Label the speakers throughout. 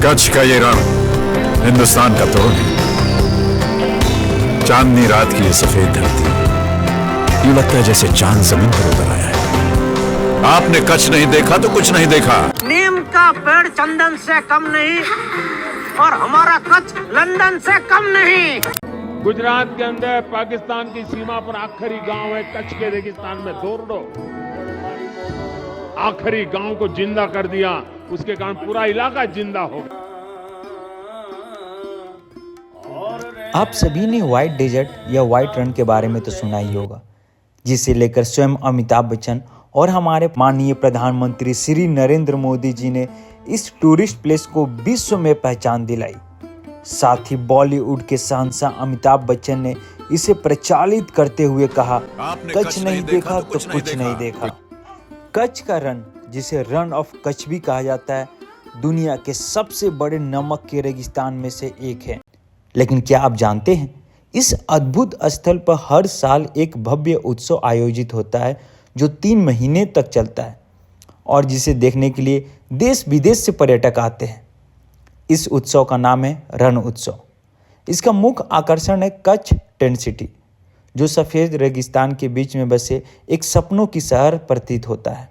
Speaker 1: कच्छ का ये रण हिंदुस्तान का तोड़ है। चांदनी रात की ये सफेद धरती, यूं लगता है जैसे चांद जमीन पर उतर आया है। आपने कच्छ नहीं देखा तो कुछ नहीं देखा।
Speaker 2: नीम का पेड़ चंदन से कम नहीं और हमारा कच्छ लंदन से कम नहीं।
Speaker 3: गुजरात के अंदर पाकिस्तान की सीमा पर आखिरी गांव है कच्छ के रेगिस्तान में दोरडो। आखिरी गांव को जिंदा कर दिया, उसके कारण पूरा इलाका जिंदा हो गया।
Speaker 4: आप सभी ने व्हाइट डेजर्ट या व्हाइट रन के बारे में तो सुना ही होगा, जिसे लेकर स्वयं अमिताभ बच्चन और हमारे माननीय प्रधानमंत्री श्री नरेंद्र मोदी जी ने इस टूरिस्ट प्लेस को विश्व में पहचान दिलाई। साथ ही बॉलीवुड के शहंशाह अमिताभ बच्चन ने इसे प्रचालित करते हुए कहा, कच्छ नहीं देखा तो कुछ नहीं देखा। कच्छ का रण, जिसे रन ऑफ कच्छ भी कहा जाता है, दुनिया के सबसे बड़े नमक के रेगिस्तान में से एक है। लेकिन क्या आप जानते हैं, इस अद्भुत स्थल पर हर साल एक भव्य उत्सव आयोजित होता है जो 3 महीने तक चलता है और जिसे देखने के लिए देश विदेश से पर्यटक आते हैं। इस उत्सव का नाम है रण उत्सव। इसका मुख्य आकर्षण है कच्छ टेंट सिटी, जो सफ़ेद रेगिस्तान के बीच में बसे एक सपनों की शहर प्रतीत होता है।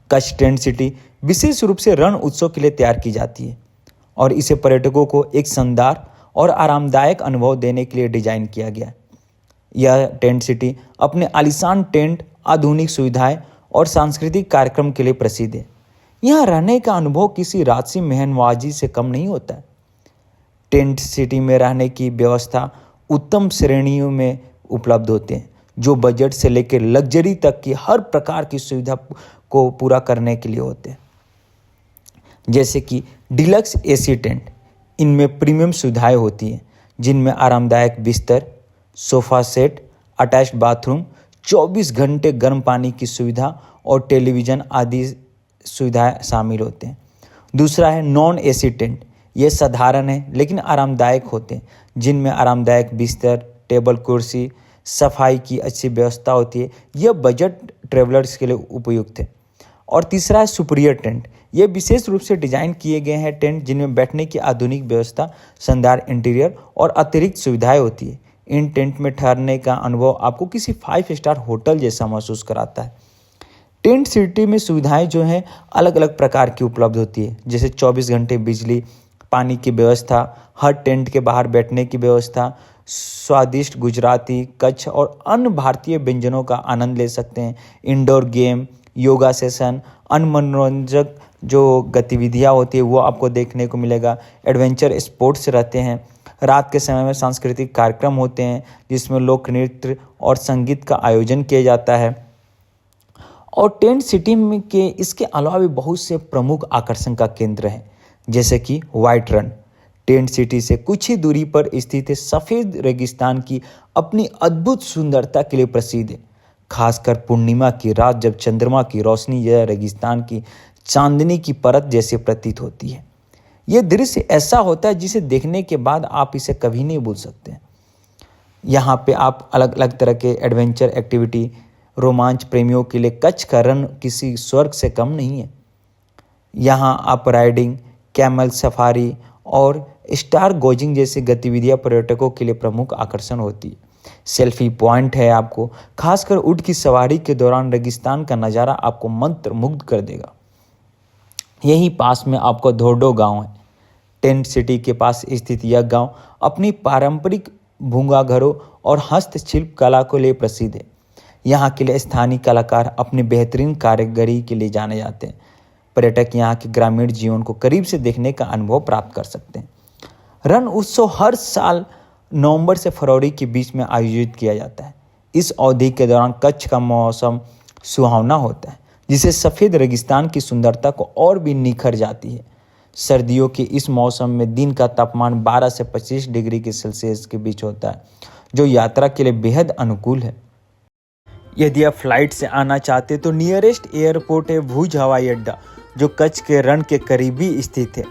Speaker 4: कच्छ टेंट सिटी विशेष रूप से रण उत्सव के लिए तैयार की जाती है और इसे पर्यटकों को एक शानदार और आरामदायक अनुभव देने के लिए डिजाइन किया गया। यह टेंट सिटी अपने आलीशान टेंट, आधुनिक सुविधाएं और सांस्कृतिक कार्यक्रम के लिए प्रसिद्ध है। यहाँ रहने का अनुभव किसी राजसी मेहनवाजी से कम नहीं होता है। टेंट सिटी में रहने की व्यवस्था उत्तम श्रेणियों में उपलब्ध होते हैं, जो बजट से लेकर लग्जरी तक की हर प्रकार की सुविधा को पूरा करने के लिए होते हैं। जैसे कि डिलक्स एसी टेंट, इनमें प्रीमियम सुविधाएं होती हैं, जिनमें आरामदायक बिस्तर, सोफा सेट, अटैच्ड बाथरूम, 24 घंटे गर्म पानी की सुविधा और टेलीविज़न आदि सुविधाएं शामिल होते हैं। दूसरा है नॉन एसी टेंट। ये साधारण है लेकिन आरामदायक होते हैं, जिनमें आरामदायक बिस्तर, टेबल कुर्सी, सफाई की अच्छी व्यवस्था होती है। यह बजट ट्रेवलर्स के लिए उपयुक्त है। और तीसरा है सुपीरियर टेंट। ये विशेष रूप से डिजाइन किए गए हैं टेंट, जिनमें बैठने की आधुनिक व्यवस्था, शानदार इंटीरियर और अतिरिक्त सुविधाएं होती है। इन टेंट में ठहरने का अनुभव आपको किसी 5 स्टार होटल जैसा महसूस कराता है। टेंट सिटी में सुविधाएं जो हैं अलग अलग प्रकार की उपलब्ध होती है, जैसे 24 घंटे बिजली, पानी की व्यवस्था, हर टेंट के बाहर बैठने की व्यवस्था, स्वादिष्ट गुजराती, कच्छ और अन्य भारतीय व्यंजनों का आनंद ले सकते हैं। इंडोर गेम, योगा सेशन, अन्य मनोरंजक जो गतिविधियां होती है वो आपको देखने को मिलेगा। एडवेंचर स्पोर्ट्स रहते हैं। रात के समय में सांस्कृतिक कार्यक्रम होते हैं, जिसमें लोक नृत्य और संगीत का आयोजन किया जाता है। और टेंट सिटी में के इसके अलावा भी बहुत से प्रमुख आकर्षण का केंद्र हैं, जैसे कि व्हाइट रन। टेंट सिटी से कुछ ही दूरी पर स्थित है सफ़ेद रेगिस्तान की अपनी अद्भुत सुंदरता के लिए प्रसिद्ध है। खासकर पूर्णिमा की रात, जब चंद्रमा की रोशनी यह रेगिस्तान की चांदनी की परत जैसे प्रतीत होती है। यह दृश्य ऐसा होता है जिसे देखने के बाद आप इसे कभी नहीं भूल सकते। यहाँ पे आप अलग अलग तरह के एडवेंचर एक्टिविटी, रोमांच प्रेमियों के लिए कच्छ का रण किसी स्वर्ग से कम नहीं है। यहाँ आप राइडिंग, कैमल सफारी और स्टार गोजिंग जैसी गतिविधियाँ पर्यटकों के लिए प्रमुख आकर्षण होती है। सेल्फी पॉइंट है आपको, खासकर ऊंट की सवारी के दौरान रेगिस्तान का नज़ारा आपको मंत्रमुग्ध कर देगा। यही पास में आपको धोर्डो गांव है। टेंट सिटी के पास स्थित यह गांव अपनी पारंपरिक भूंगा घरों और हस्तशिल्प कला के लिए प्रसिद्ध है। यहाँ के लिए स्थानीय कलाकार अपनी बेहतरीन कारीगरी के लिए जाने जाते हैं। पर्यटक यहाँ के ग्रामीण जीवन को करीब से देखने का अनुभव प्राप्त कर सकते हैं। रण उत्सव हर साल नवंबर से फरवरी के बीच में आयोजित किया जाता है। इस अवधि के दौरान कच्छ का मौसम सुहावना होता है, जिससे सफ़ेद रेगिस्तान की सुंदरता को और भी निखर जाती है। सर्दियों के इस मौसम में दिन का तापमान 12 से 25 डिग्री के सेल्सियस के बीच होता है, जो यात्रा के लिए बेहद अनुकूल है। यदि आप फ्लाइट से आना चाहते तो नियरेस्ट एयरपोर्ट है भुज हवाई अड्डा, जो कच्छ के रण के करीबी स्थित है।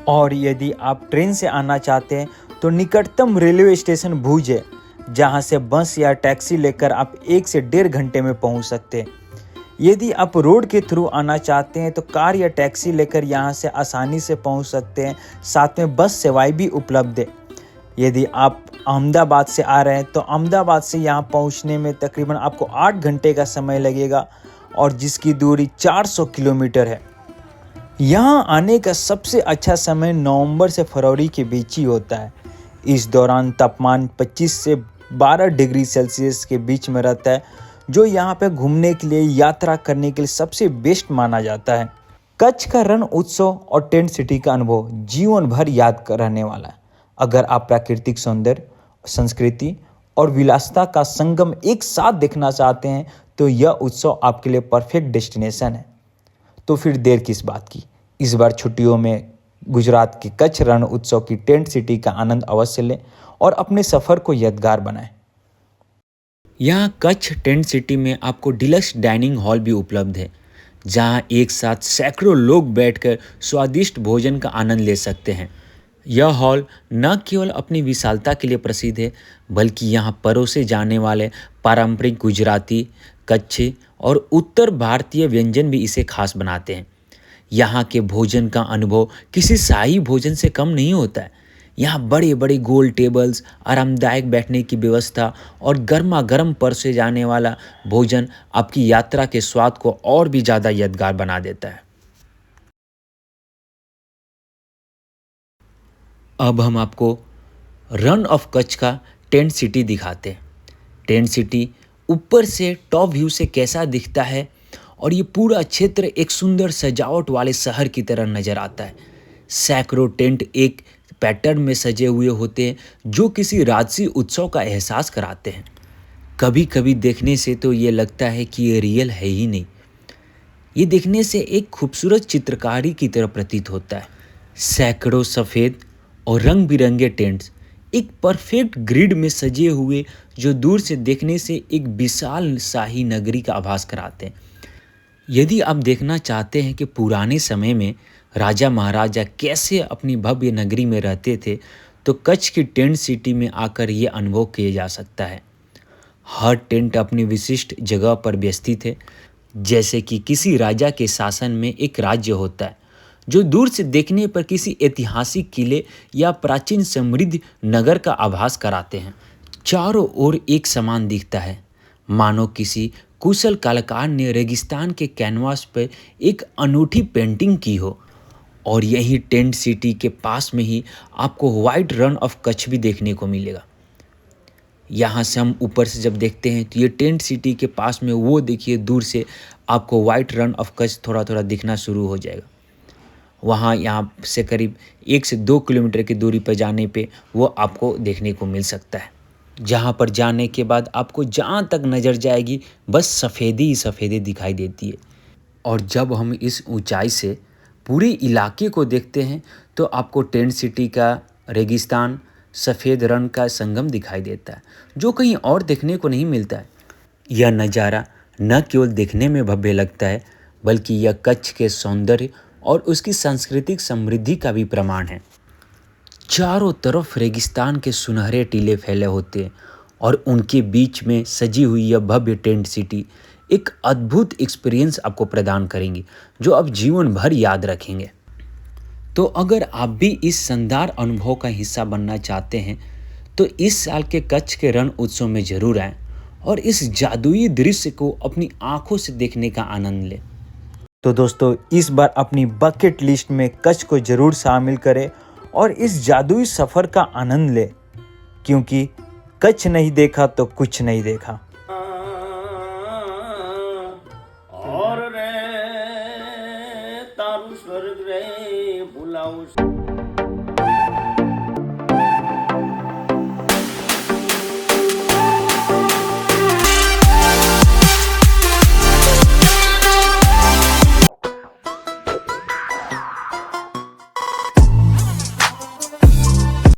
Speaker 4: और यदि आप ट्रेन से आना चाहते हैं तो निकटतम रेलवे स्टेशन भुज है, जहां से बस या टैक्सी लेकर आप 1 से 1.5 घंटे में पहुंच सकते हैं। यदि आप रोड के थ्रू आना चाहते हैं तो कार या टैक्सी लेकर यहाँ से आसानी से पहुँच सकते हैं। साथ में बस सेवाएं भी उपलब्ध है। यदि आप अहमदाबाद से आ रहे हैं तो अहमदाबाद से यहाँ पहुँचने में तकरीबन आपको 8 घंटे का समय लगेगा और जिसकी दूरी 400 किलोमीटर है। यहाँ आने का सबसे अच्छा समय नवंबर से फरवरी के बीच ही होता है। इस दौरान तापमान 25 से 12 डिग्री सेल्सियस के बीच में रहता है, जो यहाँ पे घूमने के लिए, यात्रा करने के लिए सबसे बेस्ट माना जाता है। कच्छ का रण उत्सव और टेंट सिटी का अनुभव जीवन भर याद रहने वाला है। अगर आप प्राकृतिक सौंदर्य, संस्कृति और विलासिता का संगम एक साथ देखना चाहते हैं तो यह उत्सव आपके लिए परफेक्ट डेस्टिनेशन है। तो फिर देर किस बात की, इस बार छुट्टियों में गुजरात के कच्छ रण उत्सव की टेंट सिटी का आनंद अवश्य लें और अपने सफ़र को यादगार बनाएं। यहाँ कच्छ टेंट सिटी में आपको डिलक्स डाइनिंग हॉल भी उपलब्ध है, जहाँ एक साथ सैकड़ों लोग बैठकर स्वादिष्ट भोजन का आनंद ले सकते हैं। यह हॉल न केवल अपनी विशालता के लिए प्रसिद्ध है, बल्कि यहाँ परोसे जाने वाले पारंपरिक गुजराती, कच्छी और उत्तर भारतीय व्यंजन भी इसे खास बनाते हैं। यहाँ के भोजन का अनुभव किसी शाही भोजन से कम नहीं होता है। यहाँ बड़े बड़े गोल टेबल्स, आरामदायक बैठने की व्यवस्था और गर्मा गर्म परोसे जाने वाला भोजन आपकी यात्रा के स्वाद को और भी ज़्यादा यादगार बना देता है। अब हम आपको रन ऑफ कच्छ का टेंट सिटी दिखाते हैं। टेंट सिटी ऊपर से टॉप व्यू से कैसा दिखता है और ये पूरा क्षेत्र एक सुंदर सजावट वाले शहर की तरह नज़र आता है। सैकड़ों टेंट एक पैटर्न में सजे हुए होते हैं जो किसी राजसी उत्सव का एहसास कराते हैं। कभी कभी देखने से तो ये लगता है कि ये रियल है ही नहीं, ये देखने से एक खूबसूरत चित्रकारी की तरह प्रतीत होता है। सैकड़ों सफ़ेद और रंग बिरंगे टेंट्स एक परफेक्ट ग्रिड में सजे हुए, जो दूर से देखने से एक विशाल शाही नगरी का आभास कराते हैं। यदि आप देखना चाहते हैं कि पुराने समय में राजा महाराजा कैसे अपनी भव्य नगरी में रहते थे, तो कच्छ की टेंट सिटी में आकर ये अनुभव किया जा सकता है। हर टेंट अपनी विशिष्ट जगह पर व्यवस्थित है, जैसे कि किसी राजा के शासन में एक राज्य होता है, जो दूर से देखने पर किसी ऐतिहासिक किले या प्राचीन समृद्ध नगर का आभास कराते हैं। चारों ओर एक समान दिखता है, मानो किसी कुशल कलाकार ने रेगिस्तान के कैनवास पर एक अनूठी पेंटिंग की हो। और यही टेंट सिटी के पास में ही आपको वाइट रन ऑफ कच्छ भी देखने को मिलेगा। यहाँ से हम ऊपर से जब देखते हैं तो ये टेंट सिटी के पास में वो देखिए, दूर से आपको वाइट रन ऑफ कच्छ थोड़ा थोड़ा दिखना शुरू हो जाएगा। वहाँ यहाँ से करीब 1 से 2 किलोमीटर की दूरी पर जाने पे वो आपको देखने को मिल सकता है, जहाँ पर जाने के बाद आपको जहाँ तक नज़र जाएगी बस सफ़ेदी ही सफ़ेदी दिखाई देती है। और जब हम इस ऊंचाई से पूरे इलाके को देखते हैं तो आपको टेंट सिटी का रेगिस्तान, सफ़ेद रण का संगम दिखाई देता है, जो कहीं और देखने को नहीं मिलता है। यह नज़ारा न केवल देखने में भव्य लगता है, बल्कि यह कच्छ के सौंदर्य और उसकी सांस्कृतिक समृद्धि का भी प्रमाण है। चारों तरफ रेगिस्तान के सुनहरे टीले फैले होते हैं और उनके बीच में सजी हुई यह भव्य टेंट सिटी एक अद्भुत एक्सपीरियंस आपको प्रदान करेंगी, जो आप जीवन भर याद रखेंगे। तो अगर आप भी इस शानदार अनुभव का हिस्सा बनना चाहते हैं तो इस साल के कच्छ के रण उत्सव में ज़रूर आएँ और इस जादुई दृश्य को अपनी आंखों से देखने का आनंद लें। तो दोस्तों, इस बार अपनी बकेट लिस्ट में कच्छ को ज़रूर शामिल करें और इस जादुई सफ़र का आनंद लें, क्योंकि कच्छ नहीं देखा तो कुछ नहीं देखा।
Speaker 2: और रे तारू स्वर्ग रे बुलाऊ।